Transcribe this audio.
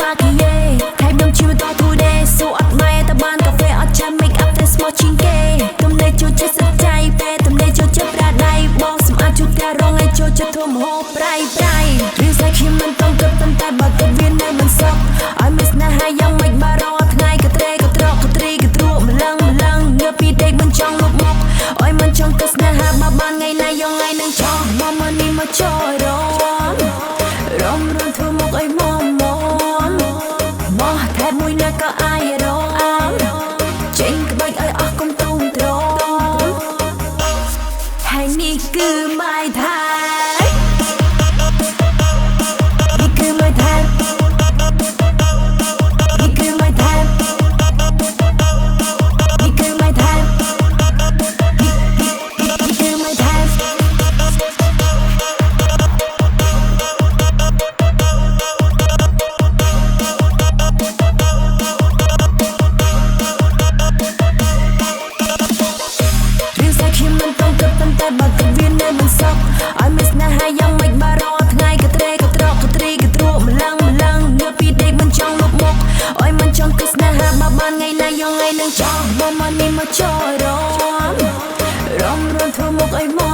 មកយេហើយខ្ញុំជឿតទូដេសួរអត់ម៉ែតបានកាហ្វេអត់ចាំ make up តែស្មោះជាងគេទំនេរចូលចិត្តសច្ច័យពេលទំនេរចូលចិត្តប្រាដៃបងសម្អាតជូតតែរងឲ្យចូលចិត្តធ្វើម្ហូបប្រៃរឿងស្អីខ្ញុំមិនต้องគិតប៉ុន្តែបើគិតវានៅមិនសុខឲ្យមានស្នេហាយ៉ាងម៉េចបារងថ្ងៃក៏ត្រេក៏ត្រកក៏ទ្រីក៏ទ្រក់ម្លឹងងើពីដេកមិនចង់លុបមកអើយមិនចង់គិតស្នេហាបើបានថ្ងៃណាយកថ្ងៃនឹងចង់មកមកនេះមកចូលរំធ្វើមកអីមកថែមួយណាក៏អាយរងចេញក្បាច់ឲ្យអស់កុំទុំត្រង់ហើយនេះគឺ my time នេះគឺ my time នេះគឺ my time នេះគឺ my time នេះគឺ my time ខ្ញុំមិនต้องគិតប៉ុន្តែបើគិតវានៅមិនសុខឲ្យមានស្នេហាយ៉ាងម៉េចបារងថ្ងៃក៏ត្រេក៏ត្រកក៏ទ្រីក៏ទ្រក់ម្លឹងងើពីដេកមិនចង់លុបមកអើយមិនចង់គិតស្នេហាបើបានថ្ងៃណាយកថ្ងៃនឹងចង់មកនេះមកចូលរំធ្វើមកអីមក